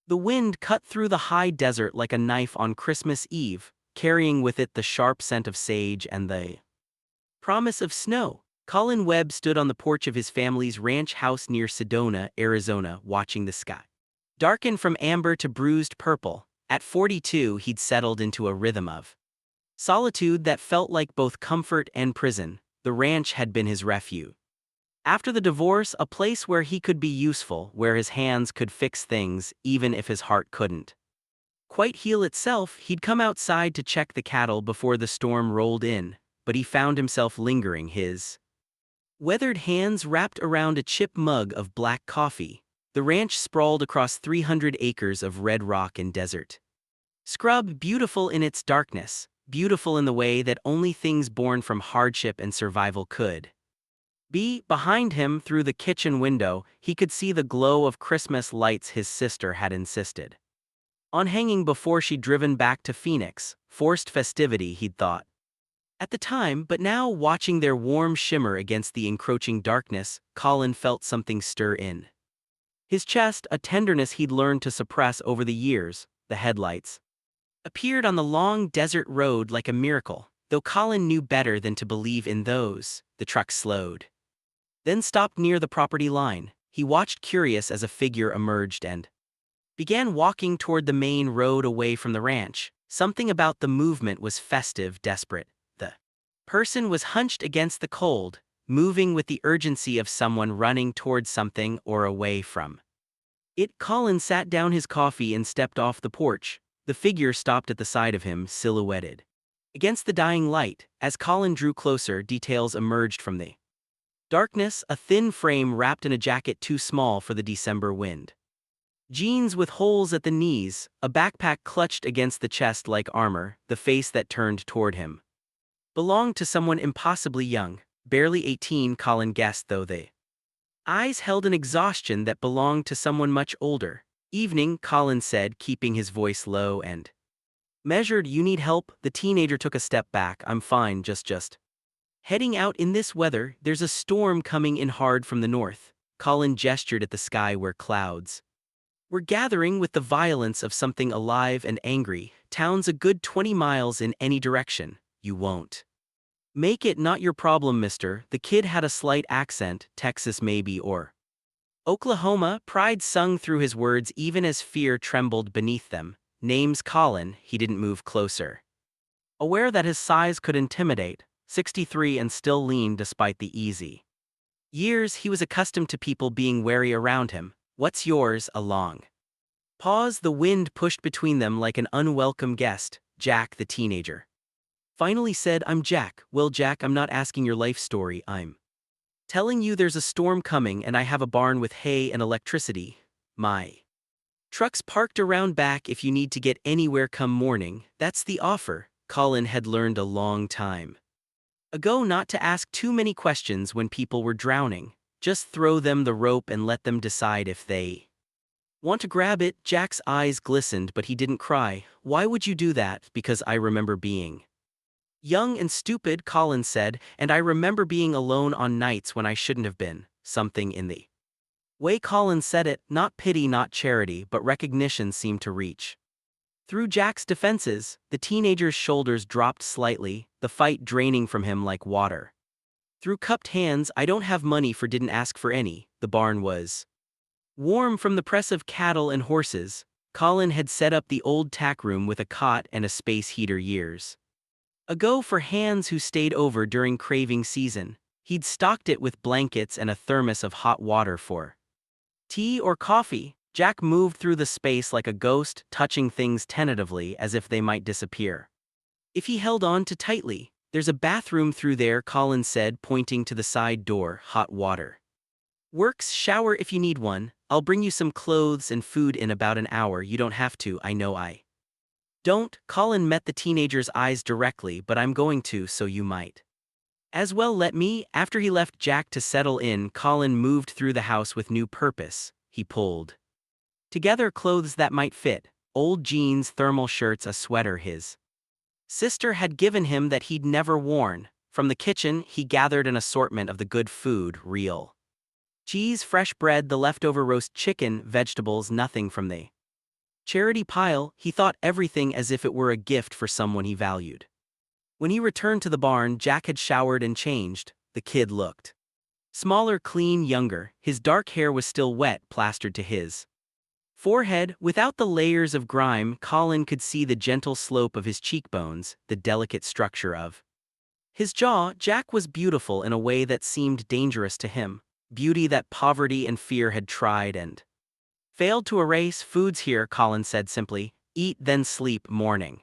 The wind cut through the high desert like a knife on Christmas Eve, carrying with it the sharp scent of sage and the promise of snow. Colin Webb stood on the porch of his family's ranch house near Sedona, Arizona, watching the sky darken from amber to bruised purple. At 42, he'd settled into a rhythm of solitude that felt like both comfort and prison. The ranch had been his refuge. After the divorce, a place where he could be useful, where his hands could fix things, even if his heart couldn't quite heal itself. He'd come outside to check the cattle before the storm rolled in, but he found himself lingering, his weathered hands wrapped around a chip mug of black coffee. The ranch sprawled across 300 acres of red rock and desert scrub, beautiful in its darkness, beautiful in the way that only things born from hardship and survival could be. Behind him, through the kitchen window, he could see the glow of Christmas lights his sister had insisted on hanging before she'd driven back to Phoenix. Forced festivity, he'd thought at the time, but now, watching their warm shimmer against the encroaching darkness, Colin felt something stir in his chest, a tenderness he'd learned to suppress over the years. The headlights appeared on the long desert road like a miracle, though Colin knew better than to believe in those. The truck slowed, then stopped near the property line. He watched, curious, as a figure emerged and began walking toward the main road away from the ranch. Something about the movement was festive, desperate. The person was hunched against the cold, moving with the urgency of someone running toward something or away from it. Colin sat down his coffee and stepped off the porch. The figure stopped at the side of him, silhouetted against the dying light. As Colin drew closer, details emerged from the darkness: a thin frame wrapped in a jacket too small for the December wind, jeans with holes at the knees, a backpack clutched against the chest like armor. The face that turned toward him belonged to someone impossibly young, barely 18, Colin guessed, though the eyes held an exhaustion that belonged to someone much older. Evening, Colin said, keeping his voice low and measured. You need help? The teenager took a step back. I'm fine, just heading out in this weather. There's a storm coming in hard from the north. Colin gestured at the sky where clouds were gathering with the violence of something alive and angry. Town's a good 20 miles in any direction. You won't make it. Not your problem, mister. The kid had a slight accent. Texas maybe, or Oklahoma. Pride sung through his words even as fear trembled beneath them. Name's Colin. He didn't move closer, aware that his size could intimidate. 63 and still lean despite the easy years. He was accustomed to people being wary around him. What's yours? A long pause. The wind pushed between them like an unwelcome guest. Jack, the teenager finally said. I'm Jack. Well, Jack, I'm not asking your life story. I'm telling you there's a storm coming, and I have a barn with hay and electricity. My truck's parked around back if you need to get anywhere come morning. That's the offer. Colin had learned a long time ago not to ask too many questions when people were drowning. Just throw them the rope and let them decide if they want to grab it. Jack's eyes glistened, but he didn't cry. Why would you do that? Because I remember being young and stupid, Colin said, and I remember being alone on nights when I shouldn't have been. Something in the way Colin said it, not pity, not charity, but recognition, seemed to reach through Jack's defenses. The teenager's shoulders dropped slightly, the fight draining from him like water through cupped hands. I don't have money for, didn't ask for any. The barn was warm from the press of cattle and horses. Colin had set up the old tack room with a cot and a space heater years ago for hands who stayed over during craving season. He'd stocked it with blankets and a thermos of hot water for tea or coffee. Jack moved through the space like a ghost, touching things tentatively as if they might disappear if he held on too tightly. There's a bathroom through there, Colin said, pointing to the side door. Hot water works. Shower if you need one. I'll bring you some clothes and food in about an hour. You don't have to. I know I don't. Colin met the teenager's eyes directly. But I'm going to, so you might as well let me. After he left Jack to settle in, Colin moved through the house with new purpose. He pulled together clothes that might fit: old jeans, thermal shirts, a sweater his sister had given him that he'd never worn. From the kitchen, he gathered an assortment of the good food: real cheese, fresh bread, the leftover roast chicken, vegetables, nothing from the Charity pile, he thought everything as if it were a gift for someone he valued. When he returned to the barn, Jack had showered and changed. The kid looked smaller, clean, younger. His dark hair was still wet, plastered to his forehead. Without the layers of grime, Colin could see the gentle slope of his cheekbones, the delicate structure of his jaw. Jack was beautiful in a way that seemed dangerous to him, beauty that poverty and fear had tried and failed to erase. Food's here, Colin said simply. Eat, then sleep. Morning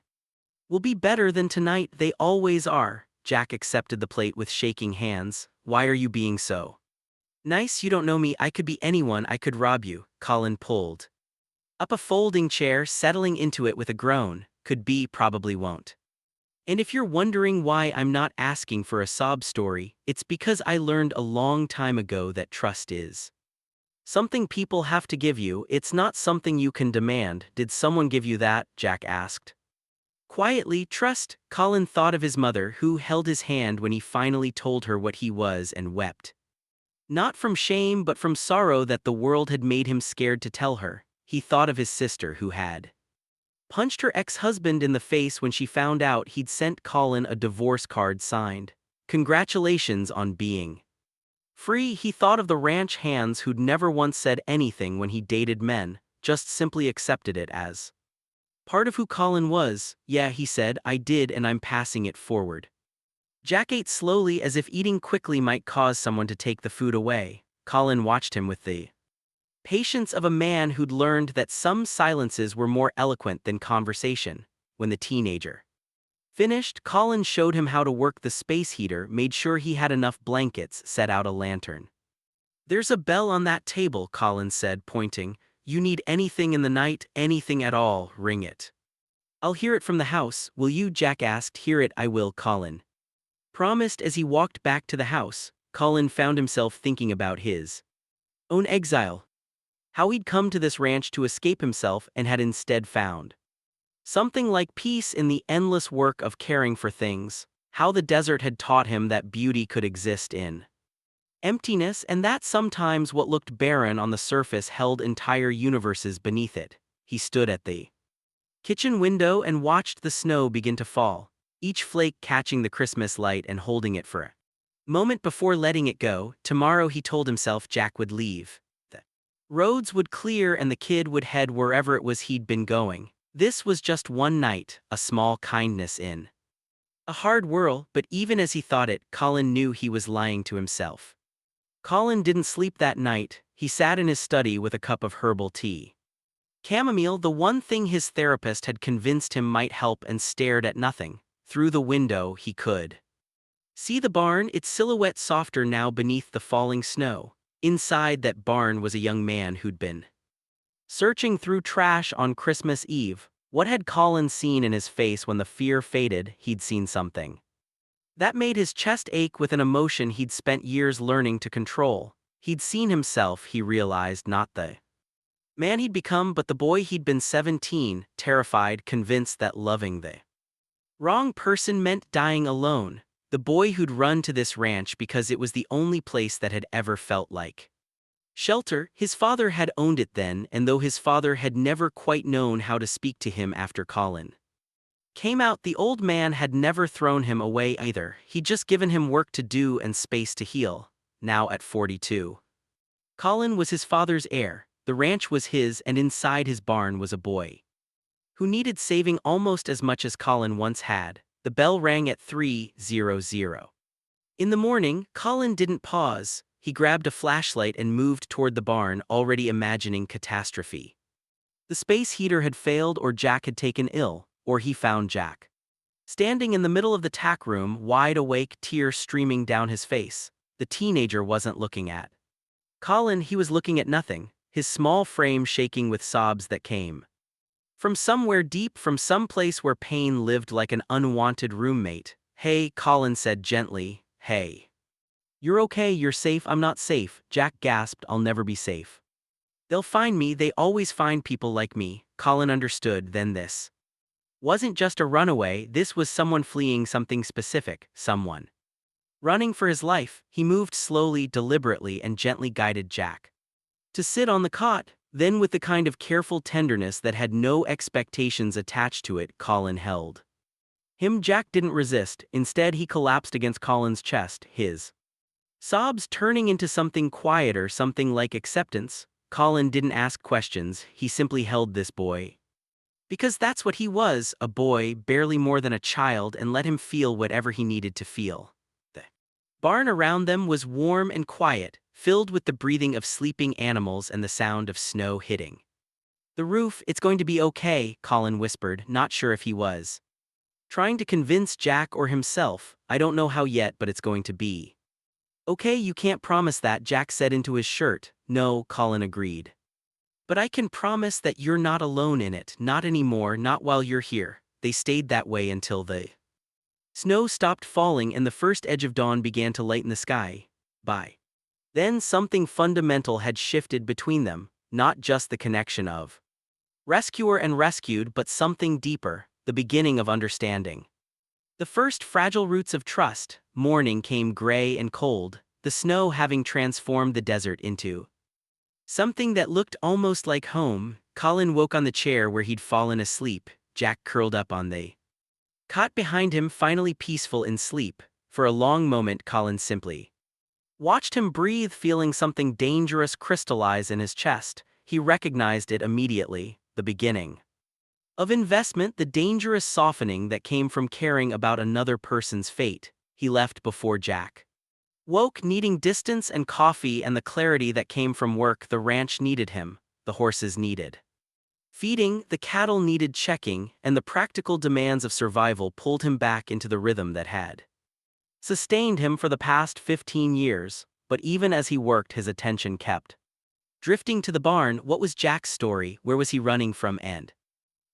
will be better than tonight. They always are. Jack accepted the plate with shaking hands. Why are you being so nice? You don't know me. I could be anyone. I could rob you. Colin pulled up a folding chair, settling into it with a groan. Could be, probably won't. And if you're wondering why I'm not asking for a sob story, it's because I learned a long time ago that trust is something people have to give you. It's not something you can demand. Did someone give you that? Jack asked quietly. Trust. Colin thought of his mother, who held his hand when he finally told her what he was, and wept. Not from shame but from sorrow that the world had made him scared to tell her. He thought of his sister, who had punched her ex-husband in the face when she found out he'd sent Colin a divorce card signed, "Congratulations on being free." He thought of the ranch hands who'd never once said anything when he dated men, just simply accepted it as part of who Colin was. Yeah, he said, I did, and I'm passing it forward. Jack ate slowly, as if eating quickly might cause someone to take the food away. Colin watched him with the patience of a man who'd learned that some silences were more eloquent than conversation. When the teenager finished, Colin showed him how to work the space heater, made sure he had enough blankets, set out a lantern. There's a bell on that table, Colin said, pointing. You need anything in the night, anything at all, ring it. I'll hear it from the house. Will you? Jack asked. Hear it, I will, Colin promised. As he walked back to the house, Colin found himself thinking about his own exile. How he'd come to this ranch to escape himself and had instead found something like peace in the endless work of caring for things. How the desert had taught him that beauty could exist in emptiness, and that sometimes what looked barren on the surface held entire universes beneath it. He stood at the kitchen window and watched the snow begin to fall, each flake catching the Christmas light and holding it for a moment before letting it go. Tomorrow, he told himself, Jack would leave. The roads would clear and the kid would head wherever it was he'd been going. This was just one night, a small kindness in a hard world, but even as he thought it, Colin knew he was lying to himself. Colin didn't sleep that night. He sat in his study with a cup of herbal tea. Chamomile, the one thing his therapist had convinced him might help, and stared at nothing. Through the window he could see the barn, its silhouette softer now beneath the falling snow. Inside that barn was a young man who'd been searching through trash on Christmas Eve. What had Colin seen in his face when the fear faded? He'd seen something that made his chest ache with an emotion he'd spent years learning to control. He'd seen himself, he realized, not the man he'd become, but the boy he'd been. 17, terrified, convinced that loving the wrong person meant dying alone. The boy who'd run to this ranch because it was the only place that had ever felt like shelter. His father had owned it then, and though his father had never quite known how to speak to him after Colin came out, the old man had never thrown him away either. He'd just given him work to do and space to heal. Now at 42, Colin was his father's heir. The ranch was his, and inside his barn was a boy who needed saving almost as much as Colin once had. The bell rang at 3:00. In the morning, Colin didn't pause. He grabbed a flashlight and moved toward the barn, already imagining catastrophe. The space heater had failed, or Jack had taken ill, or he found Jack standing in the middle of the tack room, wide awake, tears streaming down his face. The teenager wasn't looking at Colin, he was looking at nothing, his small frame shaking with sobs that came from somewhere deep, from some place where pain lived like an unwanted roommate. Hey, Colin said gently. Hey. You're okay, you're safe. I'm not safe, Jack gasped. I'll never be safe. They'll find me, they always find people like me. Colin understood then this wasn't just a runaway, this was someone fleeing something specific, someone running for his life. He moved slowly, deliberately, and gently guided Jack to sit on the cot. Then with the kind of careful tenderness that had no expectations attached to it, Colin held him. Jack didn't resist, instead he collapsed against Colin's chest, his sobs turning into something quieter, something like acceptance. Colin didn't ask questions, he simply held this boy. Because that's what he was, a boy, barely more than a child, and let him feel whatever he needed to feel. The barn around them was warm and quiet, filled with the breathing of sleeping animals and the sound of snow hitting the roof. "It's going to be okay," Colin whispered, not sure if he was trying to convince Jack or himself. "I don't know how yet, but it's going to be okay." "You can't promise that," Jack said into his shirt. "No," Colin agreed. "But I can promise that you're not alone in it, not anymore, not while you're here." They stayed that way until the snow stopped falling and the first edge of dawn began to lighten the sky. By then something fundamental had shifted between them, not just the connection of rescuer and rescued, but something deeper, the beginning of understanding. The first fragile roots of trust. Morning came gray and cold, the snow having transformed the desert into something that looked almost like home. Colin woke on the chair where he'd fallen asleep. Jack curled up on the cot behind him, finally peaceful in sleep. For a long moment Colin simply watched him breathe, feeling something dangerous crystallize in his chest. He recognized it immediately, the beginning of investment, the dangerous softening that came from caring about another person's fate. He left before Jack woke, needing distance and coffee and the clarity that came from work. The ranch needed him, the horses needed feeding, the cattle needed checking, and the practical demands of survival pulled him back into the rhythm that had sustained him for the past 15 years. But even as he worked, his attention kept drifting to the barn. What was Jack's story? Where was he running from? And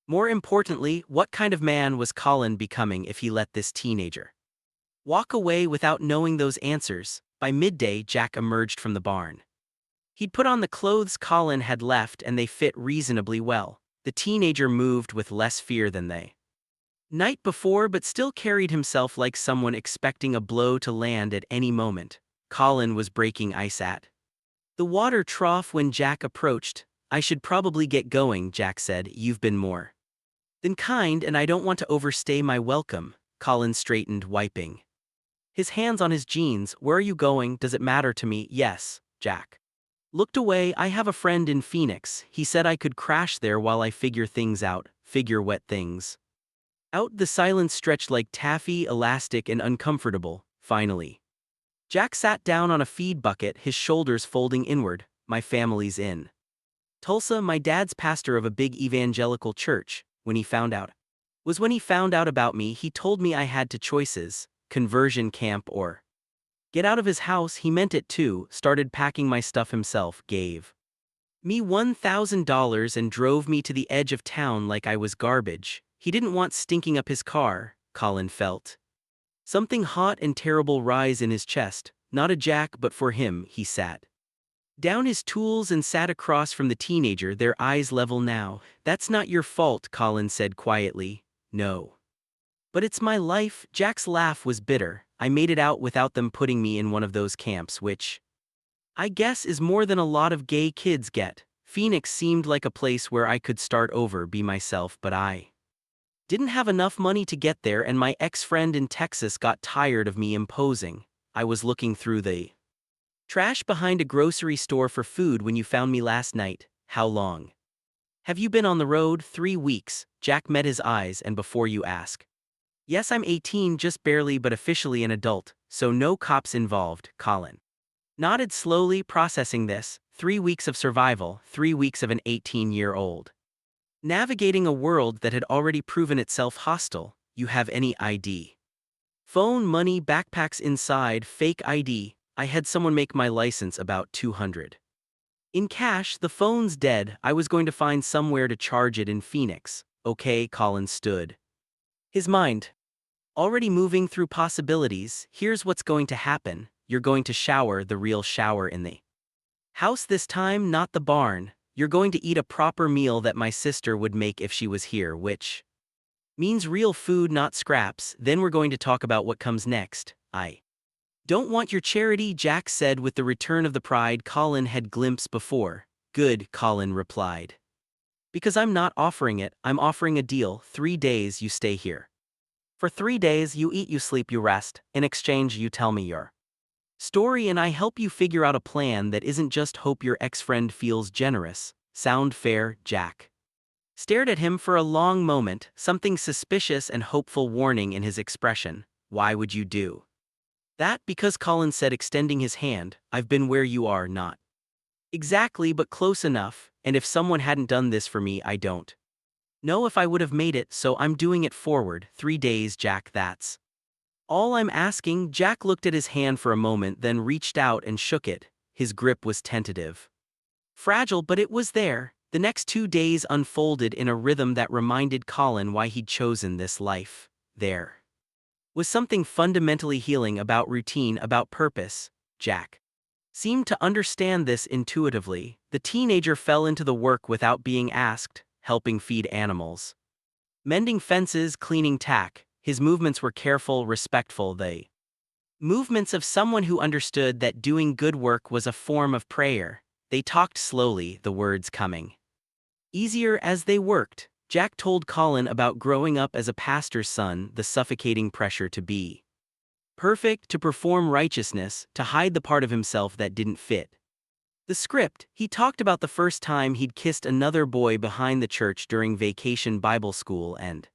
more importantly, what kind of man was Colin becoming if he let this teenager walk away without knowing those answers? By midday, Jack emerged from the barn. He'd put on the clothes Colin had left and they fit reasonably well. The teenager moved with less fear than the night before, but still carried himself like someone expecting a blow to land at any moment. Colin was breaking ice at the water trough when Jack approached. "I should probably get going," Jack said. "You've been more than kind, and I don't want to overstay my welcome." Colin straightened, wiping his hands on his jeans. "Where are you going? Does it matter to me?" "Yes." Jack looked away. "I have a friend in Phoenix. He said I could crash there while I figure things out." Figure what things out? The silence stretched like taffy, elastic and uncomfortable. Finally, Jack sat down on a feed bucket, his shoulders folding inward. "My family's in Tulsa. My dad's pastor of a big evangelical church. When he found out about me, he told me I had two choices: conversion camp or get out of his house." He meant it too. Started packing my stuff himself, gave me $1,000 and drove me to the edge of town like I was garbage. He didn't want stinking up his car. Colin felt something hot and terrible rise in his chest. Not a Jack, but for him. He sat down his tools and sat across from the teenager, their eyes level now. "That's not your fault," Colin said quietly. "No. But it's my life." Jack's laugh was bitter. "I made it out without them putting me in one of those camps, which I guess is more than a lot of gay kids get. Phoenix seemed like a place where I could start over, be myself, but I didn't have enough money to get there, and my ex-friend in Texas got tired of me imposing." "I was looking through the trash behind a grocery store for food when you found me last night." "How long have you been on the road?" 3 weeks. Jack met his eyes. "And before you ask, yes, I'm 18, just barely, but officially an adult, so no cops involved." Colin nodded slowly, processing this. 3 weeks of survival, 3 weeks of an 18-year-old navigating a world that had already proven itself hostile. "You have any ID? Phone, money, backpacks inside?" "Fake ID. I had someone make my license, about 200 in cash." "The phone's dead. I was going to find somewhere to charge it in Phoenix." "Okay." Colin stood, his mind already moving through possibilities. "Here's what's going to happen. You're going to shower, the real shower, in the house this time, not the barn. You're going to eat a proper meal that my sister would make if she was here, which means real food, not scraps. Then we're going to talk about what comes next." "I don't want your charity," Jack said with the return of the pride Colin had glimpsed before. Good, Colin replied. Because I'm not offering it, I'm offering a deal. 3 days you stay here. For 3 days you eat, you sleep, you rest. In exchange you tell me your story and I help you figure out a plan that isn't just hope your ex-friend feels generous. Sound fair? Jack stared at him for a long moment, something suspicious and hopeful warning in his expression. Why would you do that? Because Colin said, extending his hand. I've been where you are, not exactly but close enough, and if someone hadn't done this for me I don't know if I would have made it, so I'm doing it forward. 3 days, Jack, that's all I'm asking. Jack looked at his hand for a moment, then reached out and shook it. His grip was tentative, fragile, but it was there. The next 2 days unfolded in a rhythm that reminded Colin why he'd chosen this life. There was something fundamentally healing about routine, about purpose. Jack seemed to understand this intuitively. The teenager fell into the work without being asked, helping feed animals, mending fences, cleaning tack. His movements were careful, respectful, the movements of someone who understood that doing good work was a form of prayer. They talked slowly, the words coming easier as they worked. Jack told Colin about growing up as a pastor's son, the suffocating pressure to be perfect, to perform righteousness, to hide the part of himself that didn't fit the script. He talked about the first time he'd kissed another boy behind the church during vacation Bible school and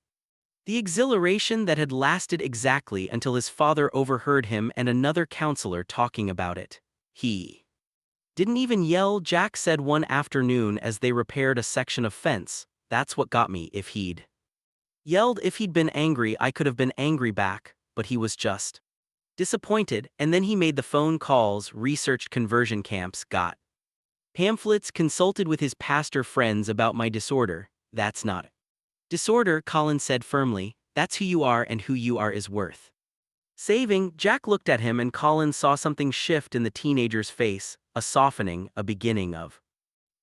the exhilaration that had lasted exactly until his father overheard him and another counselor talking about it. He didn't even yell, Jack said one afternoon as they repaired a section of fence. That's what got me. If he'd yelled, if he'd been angry, I could have been angry back, but he was just disappointed. And then he made the phone calls, researched conversion camps, got pamphlets, consulted with his pastor friends about my disorder. That's not disorder, Colin said firmly. That's who you are, and who you are is worth saving. Jack looked at him and Colin saw something shift in the teenager's face, a softening, a beginning of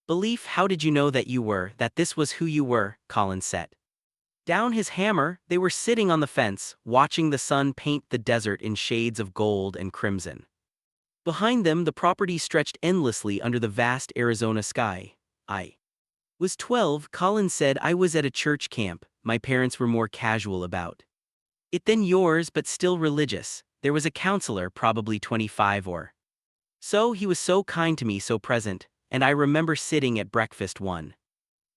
belief. How did you know that you were, that this was who you were? Colin set down his hammer. They were sitting on the fence, watching the sun paint the desert in shades of gold and crimson. Behind them, the property stretched endlessly under the vast Arizona sky. I was 12, Colin said. I was at a church camp. My parents were more casual about it than yours, but still religious. There was a counselor, probably 25 or so. He was so kind to me, so present, and I remember sitting at breakfast one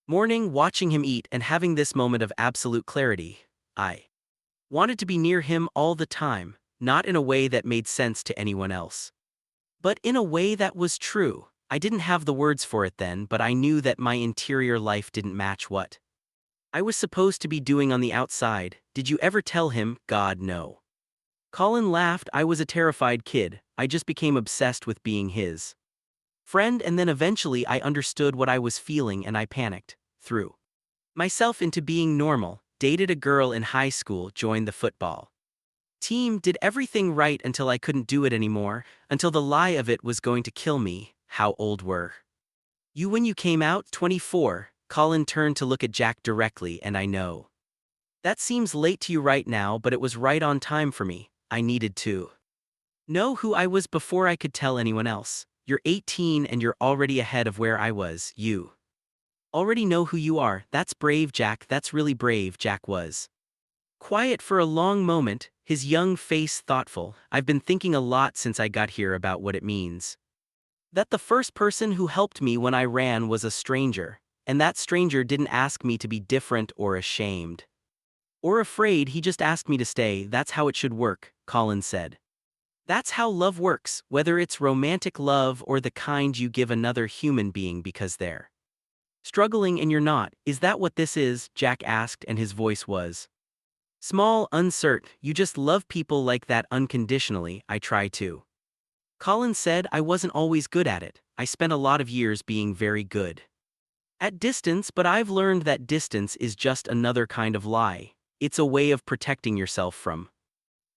morning, watching him eat and having this moment of absolute clarity. I wanted to be near him all the time, not in a way that made sense to anyone else, but in a way that was true. I didn't have the words for it then, but I knew that my interior life didn't match what I was supposed to be doing on the outside. Did you ever tell him? God, no. Colin laughed. I was a terrified kid. I just became obsessed with being his friend, and then eventually I understood what I was feeling and I panicked, threw myself into being normal, dated a girl in high school, joined the football team, did everything right until I couldn't do it anymore, until the lie of it was going to kill me. How old were you when you came out? 24. Colin turned to look at Jack directly. And I know that seems late to you right now, but it was right on time for me. I needed to know who I was before I could tell anyone else. You're 18 and you're already ahead of where I was. You already know who you are. That's brave, Jack. That's really brave. Jack was quiet for a long moment, his young face thoughtful. I've been thinking a lot since I got here about what it means that the first person who helped me when I ran was a stranger, and that stranger didn't ask me to be different or ashamed or afraid. He just asked me to stay. That's how it should work, Colin said. That's how love works, whether it's romantic love or the kind you give another human being because they're struggling and you're not. Is that what this is? Jack asked, and his voice was small, uncertain. You just love people like that unconditionally. I try to. Colin said. I wasn't always good at it. I spent a lot of years being very good at distance, but I've learned that distance is just another kind of lie. It's a way of protecting yourself from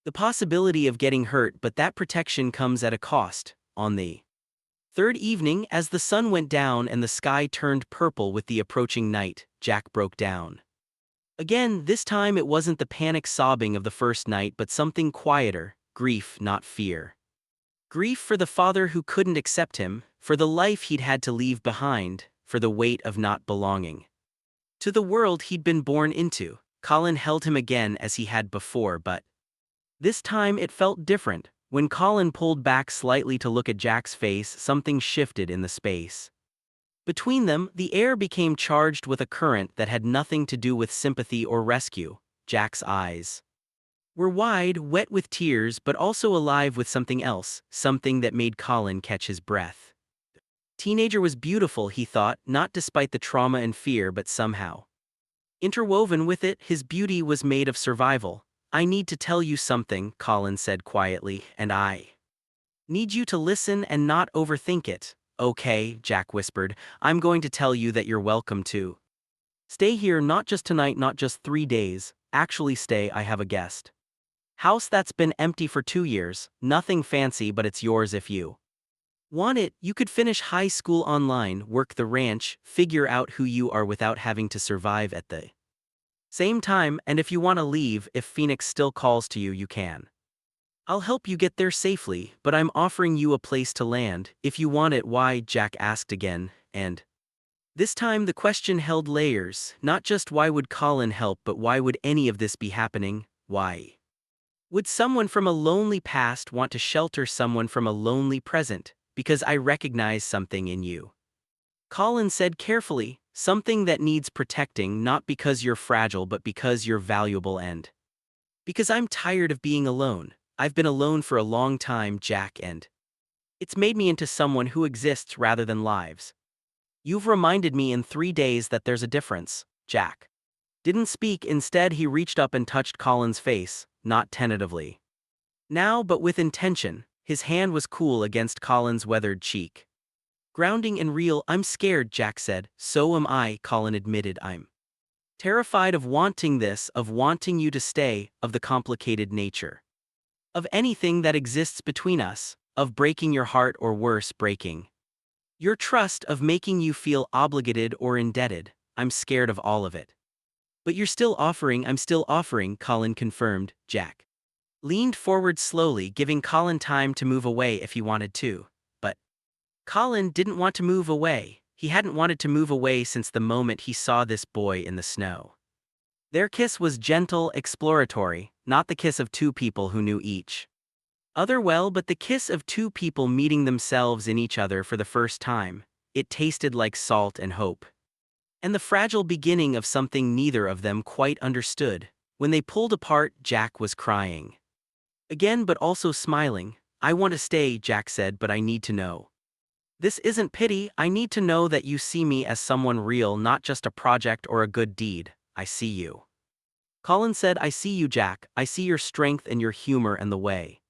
the possibility of getting hurt, but that protection comes at a cost. On the third evening, as the sun went down and the sky turned purple with the approaching night, Jack broke down again. This time it wasn't the panic sobbing of the first night, but something quieter, grief, not fear. Grief for the father who couldn't accept him, for the life he'd had to leave behind, for the weight of not belonging to the world he'd been born into. Colin held him again as he had before, but this time it felt different. When Colin pulled back slightly to look at Jack's face, something shifted in the space between them. The air became charged with a current that had nothing to do with sympathy or rescue. Jack's eyes were wide, wet with tears, but also alive with something else, something that made Colin catch his breath. Teenager was beautiful, he thought, not despite the trauma and fear, but somehow interwoven with it, his beauty was made of survival. I need to tell you something, Colin said quietly, and I need you to listen and not overthink it. Okay, Jack whispered, I'm going to tell you that you're welcome to stay here, not just tonight, not just 3 days. Actually stay, I have a guest house that's been empty for 2 years, nothing fancy, but it's yours if you want it. You could finish high school online, work the ranch, figure out who you are without having to survive at the same time, and if you want to leave, if Phoenix still calls to you, you can. I'll help you get there safely, but I'm offering you a place to land, if you want it. Why? Jack asked again, and this time the question held layers. Not just why would Colin help, but why would any of this be happening? Why would someone from a lonely past want to shelter someone from a lonely present? Because I recognize something in you, Colin said carefully, something that needs protecting, not because you're fragile, but because you're valuable, and because I'm tired of being alone. I've been alone for a long time, Jack, and it's made me into someone who exists rather than lives. You've reminded me in 3 days that there's a difference. Jack didn't speak. Instead, he reached up and touched Colin's face, not tentatively now, but with intention. His hand was cool against Colin's weathered cheek, grounding and real. I'm scared, Jack said. So am I, Colin admitted. I'm terrified of wanting this, of wanting you to stay, of the complicated nature of anything that exists between us, of breaking your heart, or worse, breaking your trust, of making you feel obligated or indebted. I'm scared of all of it. But you're still offering. I'm still offering, Colin confirmed. Jack leaned forward slowly, giving Colin time to move away if he wanted to. But Colin didn't want to move away. He hadn't wanted to move away since the moment he saw this boy in the snow. Their kiss was gentle, exploratory, not the kiss of two people who knew each other well, but the kiss of two people meeting themselves in each other for the first time. It tasted like salt and hope, and the fragile beginning of something neither of them quite understood. When they pulled apart, Jack was crying again, but also smiling. I want to stay, Jack said, but I need to know. This isn't pity. I need to know that you see me as someone real, not just a project or a good deed. I see you, Colin said. I see you, Jack. I see your strength and your humor and the way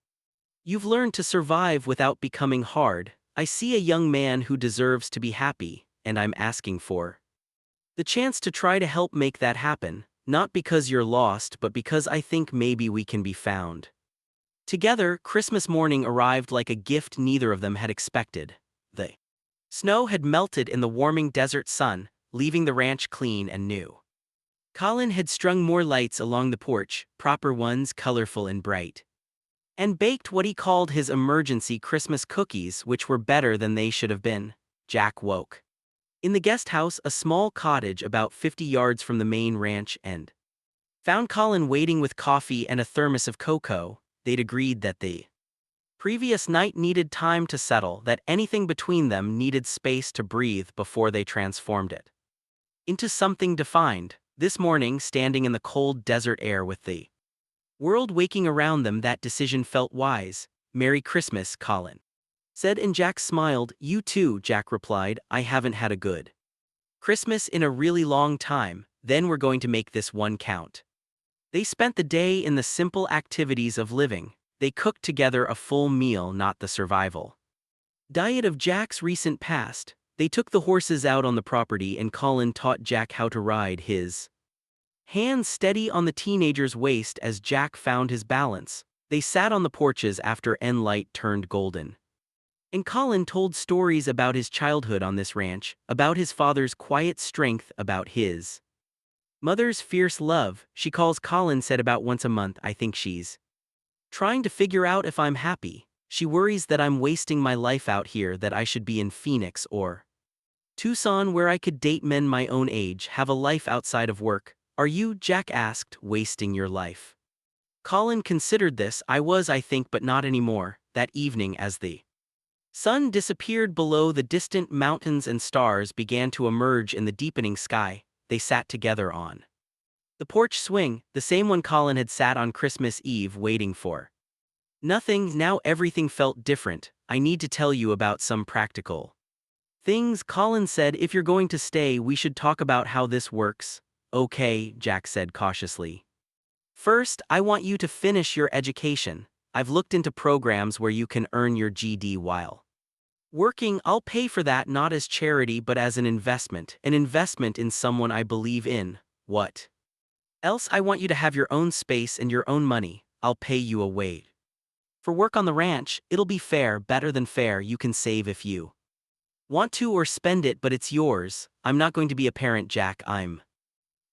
you've learned to survive without becoming hard. I see a young man who deserves to be happy, and I'm asking for the chance to try to help make that happen, not because you're lost, but because I think maybe we can be found together. Christmas morning arrived like a gift neither of them had expected. The snow had melted in the warming desert sun, leaving the ranch clean and new. Colin had strung more lights along the porch, proper ones, colorful and bright, and baked what he called his emergency Christmas cookies, which were better than they should have been. Jack woke in the guest house, a small cottage about 50 yards from the main ranch, and found Colin waiting with coffee and a thermos of cocoa. They'd agreed that the previous night needed time to settle, that anything between them needed space to breathe before they transformed it into something defined. This morning, standing in the cold desert air with the world waking around them, that decision felt wise. Merry Christmas, Colin said, and Jack smiled. You too, Jack replied. I haven't had a good Christmas in a really long time. Then we're going to make this one count. They spent the day in the simple activities of living. They cooked together a full meal, not the survival diet of Jack's recent past. They took the horses out on the property, and Colin taught Jack how to ride, his hands steady on the teenager's waist as Jack found his balance. They sat on the porches after light turned golden, and Colin told stories about his childhood on this ranch, about his father's quiet strength, about his mother's fierce love. She calls, Colin said, about once a month. I think she's trying to figure out if I'm happy. She worries that I'm wasting my life out here, that I should be in Phoenix or Tucson where I could date men my own age, have a life outside of work. Are you, Jack asked, wasting your life? Colin considered this. I was, I think, but not anymore. That evening, as the sun disappeared below the distant mountains and stars began to emerge in the deepening sky, they sat together on the porch swing, the same one Colin had sat on Christmas Eve waiting for nothing. Now everything felt different. I need to tell you about some practical things, Colin said. If you're going to stay, we should talk about how this works. Okay, Jack said cautiously. First, I want you to finish your education. I've looked into programs where you can earn your GD while working. I'll pay for that, not as charity but as an investment in someone I believe in. What else? I want you to have your own space and your own money. I'll pay you a wage for work on the ranch. It'll be fair, better than fair. You can save if you want to or spend it, but it's yours. I'm not going to be a parent, Jack. I'm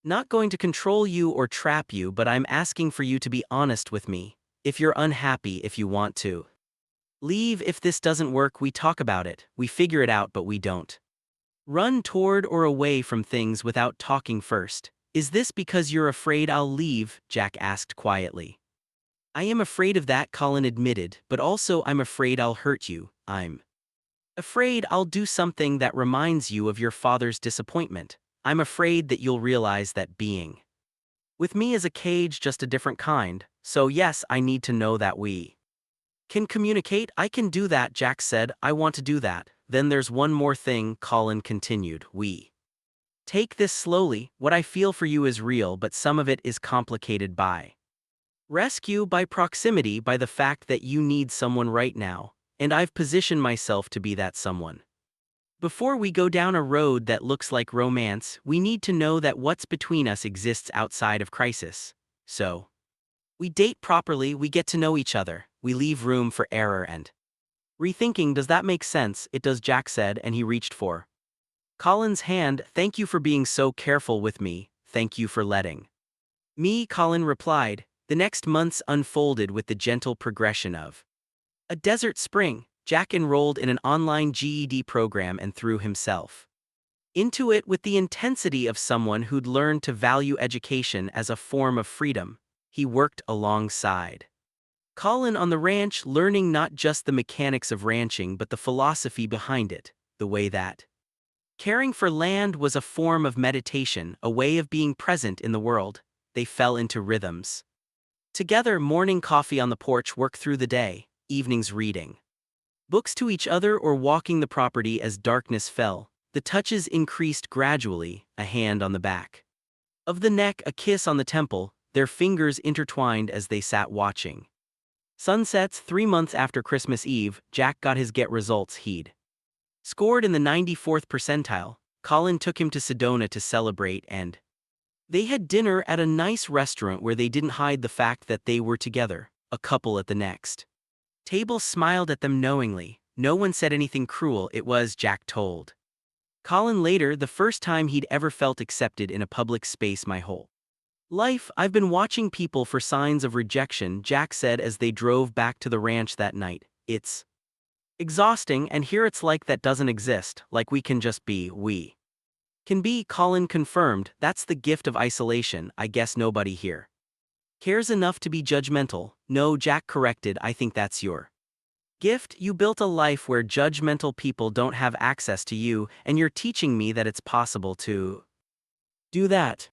not going to control you or trap you, but I'm asking for you to be honest with me. If you're unhappy, if you want to leave, if this doesn't work, we talk about it, we figure it out, but we don't run toward or away from things without talking first. Is this because you're afraid I'll leave? Jack asked quietly. I am afraid of that, Colin admitted, but also I'm afraid I'll hurt you. I'm afraid I'll do something that reminds you of your father's disappointment. I'm afraid that you'll realize that being with me is a cage, just a different kind. So yes, I need to know that we can communicate. I can do that, Jack said. I want to do that. Then there's one more thing, Colin continued. We take this slowly. What I feel for you is real, but some of it is complicated by rescue, by proximity, by the fact that you need someone right now, and I've positioned myself to be that someone. Before we go down a road that looks like romance, we need to know that what's between us exists outside of crisis. So we date properly, we get to know each other, we leave room for error and rethinking. Does that make sense? It does, Jack said, and he reached for Colin's hand. Thank you for being so careful with me. Thank you for letting me, Colin replied. The next months unfolded with the gentle progression of a desert spring. Jack enrolled in an online GED program and threw himself into it with the intensity of someone who'd learned to value education as a form of freedom. He worked alongside Colin on the ranch, learning not just the mechanics of ranching but the philosophy behind it, the way that caring for land was a form of meditation, a way of being present in the world. They fell into rhythms together: morning coffee on the porch, work through the day, evenings reading books to each other or walking the property. As darkness fell, the touches increased gradually: a hand on the back of the neck, a kiss on the temple, their fingers intertwined as they sat watching sunsets. 3 months after Christmas Eve, Jack got his GET results. He'd scored in the 94th percentile. Colin took him to Sedona to celebrate, and they had dinner at a nice restaurant where they didn't hide the fact that they were together. A couple at the next table smiled at them knowingly. No one said anything cruel. It was, Jack told Colin later, the first time he'd ever felt accepted in a public space my whole life. I've been watching people for signs of rejection, Jack said as they drove back to the ranch that night. It's exhausting, and here it's like that doesn't exist, like we can just be, we can be, Colin confirmed. That's the gift of isolation. I guess nobody here cares enough to be judgmental. No, Jack corrected, I think that's your gift. You built a life where judgmental people don't have access to you, and you're teaching me that it's possible to do that.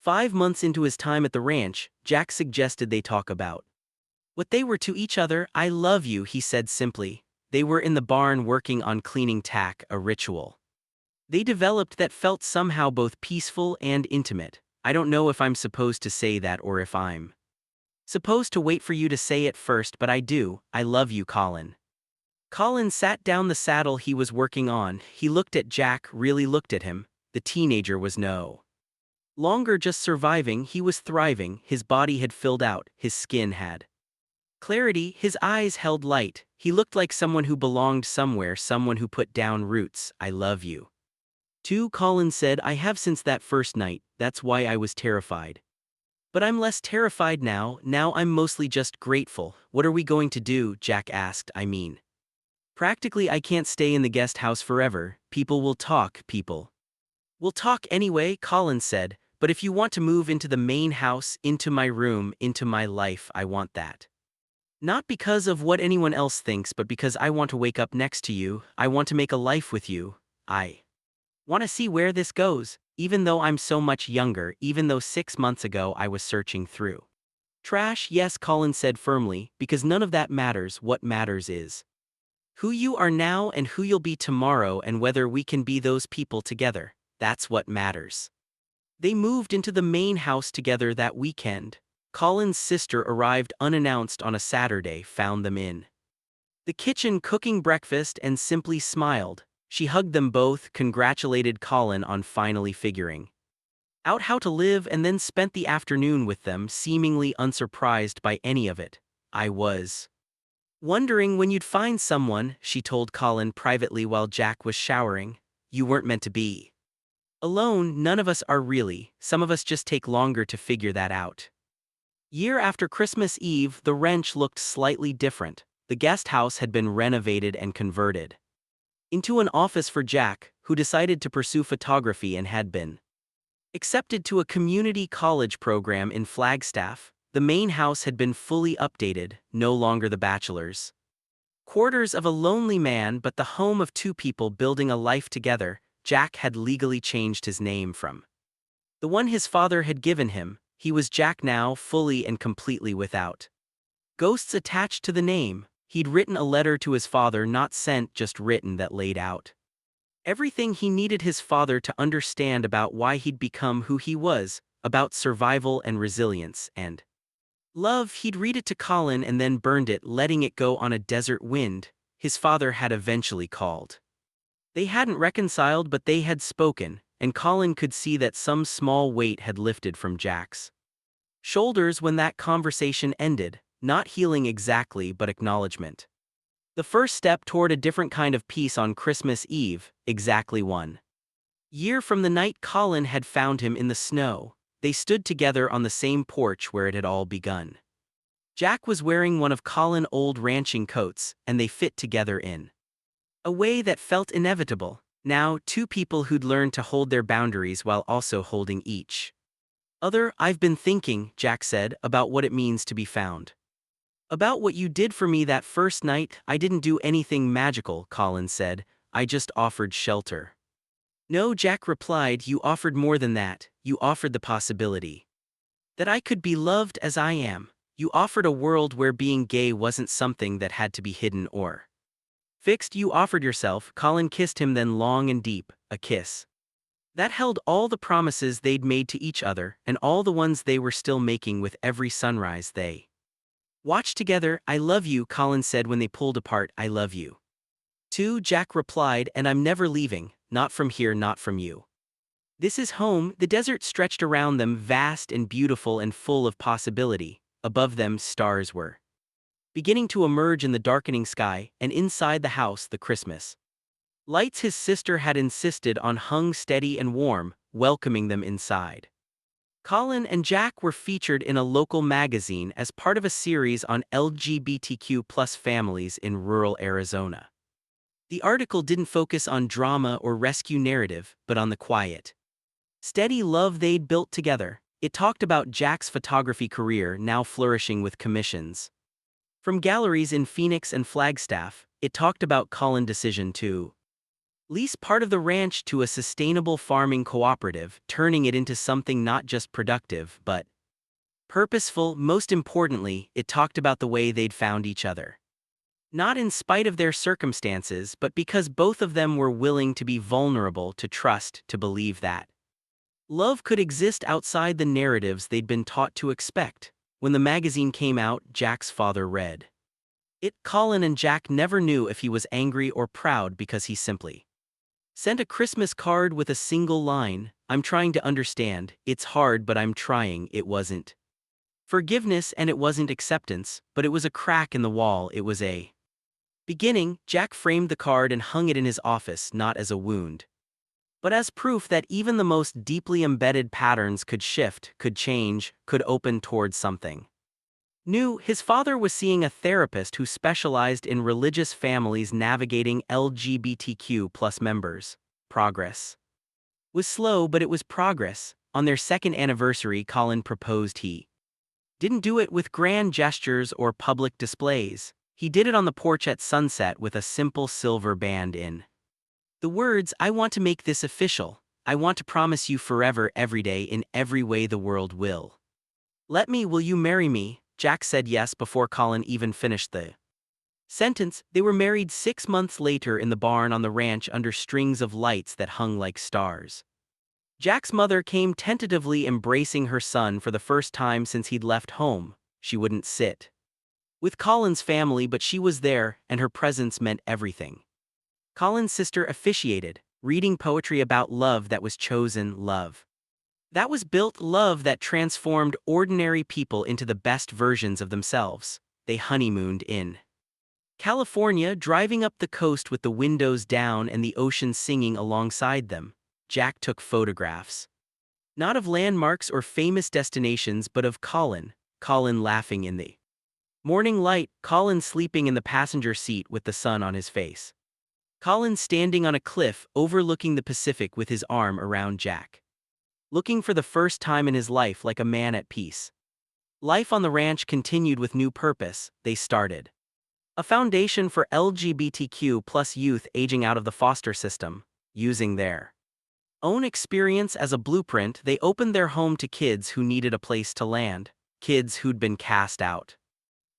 5 months into his time at the ranch, Jack suggested they talk about what they were to each other. I love you, he said simply. They were in the barn working on cleaning tack, a ritual they developed that felt somehow both peaceful and intimate. I don't know if I'm supposed to say that or if I'm supposed to wait for you to say it first, but I do. I love you, Colin. Colin sat down the saddle he was working on. He looked at Jack, really looked at him. The teenager was no longer just surviving, he was thriving. His body had filled out, his skin had clarity, his eyes held light. He looked like someone who belonged somewhere, someone who put down roots. I love you too, Colin said. I have since that first night. That's why I was terrified. But I'm less terrified now. Now I'm mostly just grateful. What are we going to do? Jack asked. I mean, practically I can't stay in the guest house forever. People will talk, people. We'll talk anyway, Colin said, but if you want to move into the main house, into my room, into my life, I want that. Not because of what anyone else thinks, but because I want to wake up next to you. I want to make a life with you. I want to see where this goes, even though I'm so much younger, even though 6 months ago I was searching through trash. Yes, Colin said firmly, because none of that matters. What matters is who you are now and who you'll be tomorrow, and whether we can be those people together. That's what matters. They moved into the main house together that weekend. Colin's sister arrived unannounced on a Saturday, found them in the kitchen cooking breakfast, and simply smiled. She hugged them both, congratulated Colin on finally figuring out how to live, and then spent the afternoon with them, seemingly unsurprised by any of it. I was wondering when you'd find someone, she told Colin privately while Jack was showering. You weren't meant to be alone. None of us are really. Some of us just take longer to figure that out. Year after Christmas Eve, the ranch looked slightly different. The guest house had been renovated and converted into an office for Jack, who decided to pursue photography and had been accepted to a community college program in Flagstaff. The main house had been fully updated, no longer the bachelor's quarters of a lonely man, but the home of two people building a life together. Jack had legally changed his name from the one his father had given him. He was Jack now, fully and completely without ghosts attached to the name. He'd written a letter to his father, not sent, just written, that laid out everything he needed his father to understand about why he'd become who he was, about survival and resilience and love. He'd read it to Colin and then burned it, letting it go on a desert wind. His father had eventually called. They hadn't reconciled, but they had spoken, and Colin could see that some small weight had lifted from Jack's shoulders when that conversation ended. Not healing exactly, but acknowledgement. The first step toward a different kind of peace on Christmas Eve, exactly 1 year from the night Colin had found him in the snow. They stood together on the same porch where it had all begun. Jack was wearing one of Colin's old ranching coats, and they fit together in a way that felt inevitable. Now, two people who'd learned to hold their boundaries while also holding each other. I've been thinking, Jack said, about what it means to be found. About what you did for me that first night. I didn't do anything magical, Colin said. I just offered shelter. No, Jack replied, you offered more than that. You offered the possibility that I could be loved as I am. You offered a world where being gay wasn't something that had to be hidden or fixed. You offered yourself. Colin kissed him, then long and deep, a kiss that held all the promises they'd made to each other, and all the ones they were still making with every sunrise they watched together. I love you, Colin said when they pulled apart. I love you too, Jack replied, and I'm never leaving, not from here, not from you. This is home. The desert stretched around them, vast and beautiful and full of possibility. Above them, stars were beginning to emerge in the darkening sky, and inside the house, the Christmas lights his sister had insisted on hung steady and warm, welcoming them inside. Colin and Jack were featured in a local magazine as part of a series on LGBTQ+ families in rural Arizona. The article didn't focus on drama or rescue narrative, but on the quiet, steady love they'd built together. It talked about Jack's photography career, now flourishing with commissions from galleries in Phoenix and Flagstaff. It talked about Colin's decision to lease part of the ranch to a sustainable farming cooperative, turning it into something not just productive, but purposeful. Most importantly, it talked about the way they'd found each other. Not in spite of their circumstances, but because both of them were willing to be vulnerable, to trust, to believe that love could exist outside the narratives they'd been taught to expect. When the magazine came out, Jack's father read it. Colin and Jack never knew if he was angry or proud, because he simply sent a Christmas card with a single line, I'm trying to understand, it's hard but I'm trying. It wasn't forgiveness and it wasn't acceptance, but it was a crack in the wall. It was a beginning. Jack framed the card and hung it in his office, not as a wound, but as proof that even the most deeply embedded patterns could shift, could change, could open towards something new. His father was seeing a therapist who specialized in religious families navigating LGBTQ plus members. Progress was slow, but it was progress. On their second anniversary, Colin proposed. He didn't do it with grand gestures or public displays. He did it on the porch at sunset with a simple silver band in the words, "I want to make this official. I want to promise you forever, every day, in every way the world will let me. Will you marry me?" Jack said yes before Colin even finished the sentence. They were married 6 months later in the barn on the ranch under strings of lights that hung like stars. Jack's mother came tentatively, embracing her son for the first time since he'd left home. She wouldn't sit with Colin's family, but she was there, and her presence meant everything. Colin's sister officiated, reading poetry about love that was chosen, love that was built, love that transformed ordinary people into the best versions of themselves. They honeymooned in California, driving up the coast with the windows down and the ocean singing alongside them. Jack took photographs, not of landmarks or famous destinations, but of Colin laughing in the morning light, Colin sleeping in the passenger seat with the sun on his face, Colin standing on a cliff overlooking the Pacific with his arm around Jack, looking for the first time in his life like a man at peace. Life on the ranch continued with new purpose. They started a foundation for LGBTQ plus youth aging out of the foster system. Using their own experience as a blueprint, they opened their home to kids who needed a place to land, kids who'd been cast out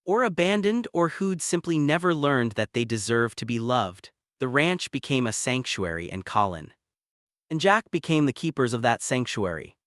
or abandoned, or who'd simply never learned that they deserved to be loved. The ranch became a sanctuary, and Colin and Jack became the keepers of that sanctuary.